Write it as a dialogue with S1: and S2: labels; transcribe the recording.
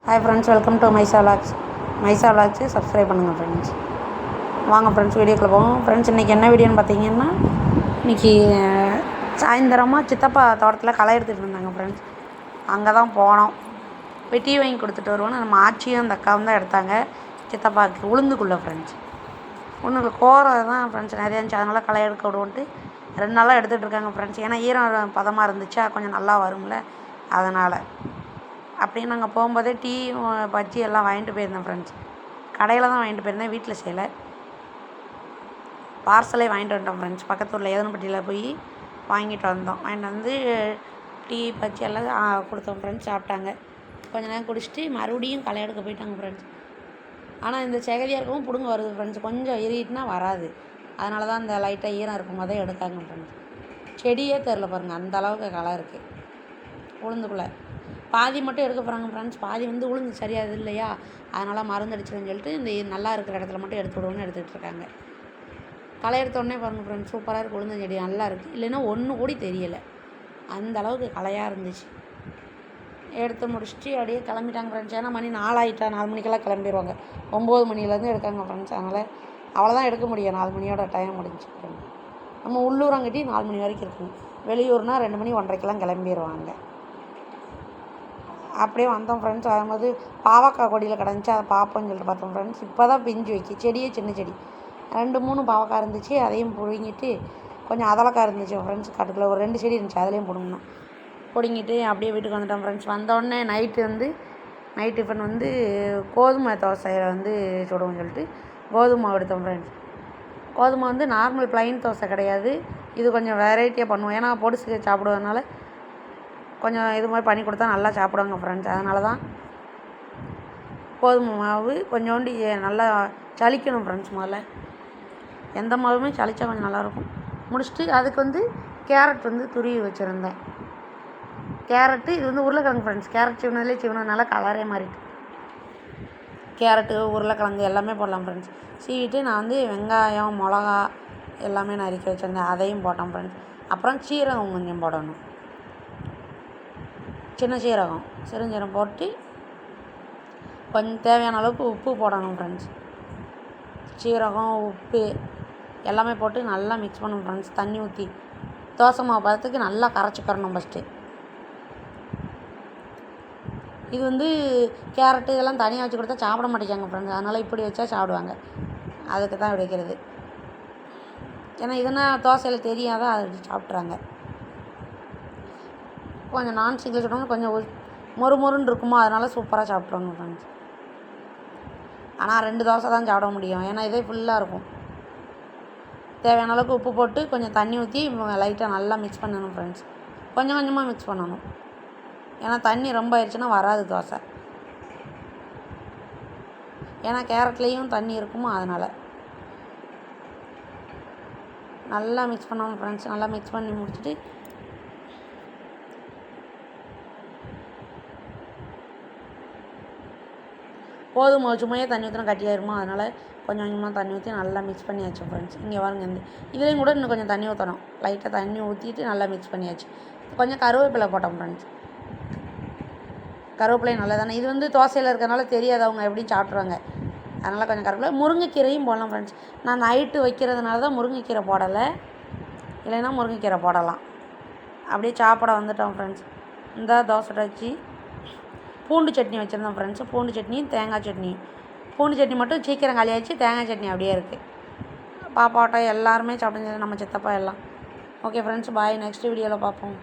S1: Hi friends, welcome to Mieza vlogs subscribe பண்ணுங்கள் friends. வாங்க friends, வீடியோக்குள்ளே போவோம். ஃப்ரெண்ட்ஸ், இன்றைக்கி என்ன வீடியோன்னு பார்த்தீங்கன்னா, இன்றைக்கி சாயந்தரமாக சித்தப்பா தோட்டத்தில் களை எடுத்துகிட்டு இருந்தாங்க ஃப்ரெண்ட்ஸ். அங்கே தான் போனோம். போய் டீ வாங்கி கொடுத்துட்டு வருவோன்னு நம்ம ஆச்சியும் அந்த அக்காவும் தான் எடுத்தாங்க. சித்தப்பாவுக்கு உளுந்துக்குள்ளே ஃப்ரெண்ட்ஸ், ஒன்றுக்கு கோரை தான் ஃப்ரெண்ட்ஸ் நிறையா இருந்துச்சு. அதனால் களை எடுக்க விடுவோன்ட்டு 2 நாளாக எடுத்துகிட்டு இருக்காங்க ஃப்ரெண்ட்ஸ். ஏன்னா ஈரம் பதமாக இருந்துச்சா கொஞ்சம் நல்லா வரும்ல, அதனால். அப்படியே நாங்கள் போகும்போதே டீ பஜ்ஜி எல்லாம் வாங்கிட்டு போயிருந்தேன் ஃப்ரெண்ட்ஸ். கடையில் தான் வாங்கிட்டு போயிருந்தேன், வீட்டில் செய்யலை. பார்சலே வாங்கிட்டு வந்துட்டோம் ஃப்ரெண்ட்ஸ். பக்கத்து ஊரில் ஏதனப்பட்டியில் போய் வாங்கிட்டு வந்தோம். வாங்கிட்டு வந்து டீ பஜ்ஜி எல்லாம் கொடுத்தோம் ஃப்ரெண்ட்ஸ். சாப்பிட்டாங்க. கொஞ்ச நேரம் குடிச்சிட்டு மறுபடியும் களை எடுக்க போயிட்டாங்க ஃப்ரெண்ட்ஸ். ஆனால் இந்த செகதியாக இருக்கவும் பிடுங்க வருது ஃப்ரெண்ட்ஸ். கொஞ்சம் இறுகிட்டுனா வராது. அதனால தான் இந்த லைட்டாக ஈரம் இருக்கும் போதே எடுக்காங்க ஃப்ரெண்ட்ஸ். செடியே தெரில பாருங்கள், அந்த அளவுக்கு களை இருக்குது. உளுந்துக்குள்ளே பாதி மட்டும் எடுக்க போகிறாங்க ஃப்ரெண்ட்ஸ். பாதி வந்து உளுந்து சரியாது இல்லையா, அதனால் மருந்து அடிச்சிடுன்னு சொல்லிட்டு இந்த நல்லா இருக்கிற இடத்துல மட்டும் எடுத்து விடுவோன்னு எடுத்துகிட்டு இருக்காங்க. களை எடுத்தோடனே பாருங்கள் ஃப்ரெண்ட்ஸ், சூப்பராக இருக்குது. உளுந்து செடி நல்லா இருக்குது. இல்லைன்னா ஒன்று கூடி தெரியலை, அந்த அளவுக்கு களையாக இருந்துச்சு. எடுத்து முடிச்சுட்டு அப்படியே கிளம்பிட்டாங்க ஃப்ரெண்ட்ஸ். ஏன்னா மணி 4 ஆகிட்டா, 4 மணிக்கெல்லாம் கிளம்பிடுவாங்க. 9 மணிலேருந்து எடுக்காங்க ஃப்ரெண்ட்ஸ். அதனால் அவ்வளோதான் எடுக்க முடியும். 4 மணியோட டைம் முடிஞ்சு. நம்ம உள்ளூரங்கிட்டி 4 மணி வரைக்கும் இருக்குங்க. வெளியூர்னால் 2 மணி 1:30க்கெல்லாம் கிளம்பிடுவாங்க. அப்படியே வந்தோம் ஃப்ரெண்ட்ஸ். வரும்போது பாவக்காய் கொடியில் கிடந்துச்சு, அதை பார்ப்போம்னு சொல்லிட்டு பார்த்தோம் ஃப்ரெண்ட்ஸ். இப்போ தான் பிஞ்சு வைக்கி. செடியே சின்ன செடி 2-3 பாவக்காய் இருந்துச்சு. அதையும் பிடுங்கிட்டு கொஞ்சம் அதலக்காய் இருந்துச்சு ஃப்ரெண்ட்ஸ். காட்டுக்குள்ளே ஒரு 2 செடி இருந்துச்சு, அதுலேயும் பிடுங்கிட்டு அப்படியே வீட்டுக்கு வந்துட்டோம் ஃப்ரெண்ட்ஸ். வந்தோடனே நைட் டிஃபன் வந்து கோதுமை தோசையை வந்து சுடுவோம்னு சொல்லிட்டு கோதுமை மாவு எடுத்தோம் ஃப்ரெண்ட்ஸ். கோதுமை வந்து நார்மல் ப்ளைன் தோசை கிடையாது, இது கொஞ்சம் வெரைட்டியாக பண்ணுவோம். ஏன்னா பொடிசு சாப்பிடுவதனால கொஞ்சம் இது மாதிரி பண்ணி கொடுத்தா நல்லா சாப்பிடுவாங்க ஃப்ரெண்ட்ஸ். அதனால தான் கோதுமை மாவு கொஞ்சோண்டு நல்லா சலிக்கணும் ஃப்ரெண்ட்ஸ். முதல்ல எந்த மாவுமே சலிச்சா கொஞ்சம் நல்லாயிருக்கும். முடிச்சுட்டு அதுக்கு வந்து கேரட் வந்து துருவி வச்சுருந்தேன். கேரட்டு இது வந்து உருளைக்கிழங்கு ஃப்ரெண்ட்ஸ். கேரட் சீவனதுனால கலரே மாறிட்டு. கேரட்டு உருளைக்கிழங்கு எல்லாமே போடலாம் ஃப்ரெண்ட்ஸ். சீவிட்டு நான் வந்து வெங்காயம் மிளகா எல்லாமே நறுக்கி வச்சுருந்தேன், அதையும் போட்டோம் ஃப்ரெண்ட்ஸ். அப்புறம் சீரகம் கொஞ்சம் போடணும், சின்ன சீரகம் சிறுஞ்சீரகம் போட்டு கொஞ்சம் தேவையான அளவுக்கு உப்பு போடணும் ஃப்ரெண்ட்ஸ். சீரகம் உப்பு எல்லாமே போட்டு நல்லா மிக்ஸ் பண்ணணும் ஃப்ரெண்ட்ஸ். தண்ணி ஊற்றி தோசை மாவு பதத்துக்கு நல்லா கரைச்சிக்கிறணும் ஃபஸ்ட்டு. இது வந்து கேரட்டு இதெல்லாம் தனியாக வச்சு கொடுத்தா சாப்பிட மாட்டேங்காங்க ஃப்ரெண்ட்ஸ். அதனால் இப்படி வச்சா சாப்பிடுவாங்க, அதுக்கு தான் இப்படி வைக்கிறது. ஏன்னா இதுனா தோசையில் தெரியாத அது சாப்பிட்றாங்க. கொஞ்சம் நான்ஸ்டிக்கில் சுட்டோம்னா கொஞ்சம் மொறுன்னு இருக்குமோ, அதனால் சூப்பராக சாப்பிட்ருவாங்க ஃப்ரெண்ட்ஸ். ஆனால் 2 தோசை தான் சாப்பிட முடியும், ஏன்னா இதே ஃபுல்லாக இருக்கும். தேவையான அளவுக்கு உப்பு போட்டு கொஞ்சம் தண்ணி ஊற்றி லைட்டாக நல்லா மிக்ஸ் பண்ணணும் ஃப்ரெண்ட்ஸ். கொஞ்சம் கொஞ்சமாக மிக்ஸ் பண்ணணும், ஏன்னா தண்ணி ரொம்ப ஆயிடுச்சுன்னா வராது தோசை. ஏன்னா கேரட்லேயும் தண்ணி இருக்குமோ, அதனால் நல்லா மிக்ஸ் பண்ணணும் ஃப்ரெண்ட்ஸ். நல்லா மிக்ஸ் பண்ணி முடிச்சுட்டு கோதுமை சும்மையே தண்ணி ஊற்றினா கட்டியாயிருமா, அதனால் கொஞ்சம் கொஞ்சமாக தண்ணி ஊற்றி நல்லா மிக்ஸ் பண்ணியாச்சு ஃப்ரெண்ட்ஸ். இங்கே பாருங்க, இதுலேயும் கூட இன்னும் கொஞ்சம் தண்ணி ஊற்றணும். லைட்டாக தண்ணி ஊற்றிட்டு நல்லா மிக்ஸ் பண்ணியாச்சு. கொஞ்சம் கருவேப்பிலை போட்டோம் ஃப்ரெண்ட்ஸ். கருவேப்பிலையும் நல்லா தானே, இது வந்து தோசையில் இருக்கிறனால தெரியாது, அவங்க எப்படியும் சாப்பிட்ருவாங்க. அதனால் கொஞ்சம் கருவேப்பிலை முருங்கைக்கீரையும் போடலாம் ஃப்ரெண்ட்ஸ். நான் நைட்டு வைக்கிறதுனால தான் முருங்கைக்கீரை போடலை, இல்லைன்னா முருங்கைக்கீரை போடலாம். அப்படியே சாப்பிட வந்துட்டோம் ஃப்ரெண்ட்ஸ். இந்த தோசை வச்சு பூண்டு சட்னி வச்சுருந்தோம் ஃப்ரெண்ட்ஸு. பூண்டு சட்னியும் தேங்காய் சட்னியும். பூண்டு சட்னி மட்டும் சீக்கிரம் காலியாகிடுச்சு, தேங்காய் சட்னி அப்படியே இருக்குது. பாப்பாட்ட எல்லாருமே சாப்பிட்டு நம்ம சித்தப்பா எல்லாம். ஓகே ஃப்ரெண்ட்ஸ், பாய். நெக்ஸ்ட் வீடியோவில் பார்ப்போம்.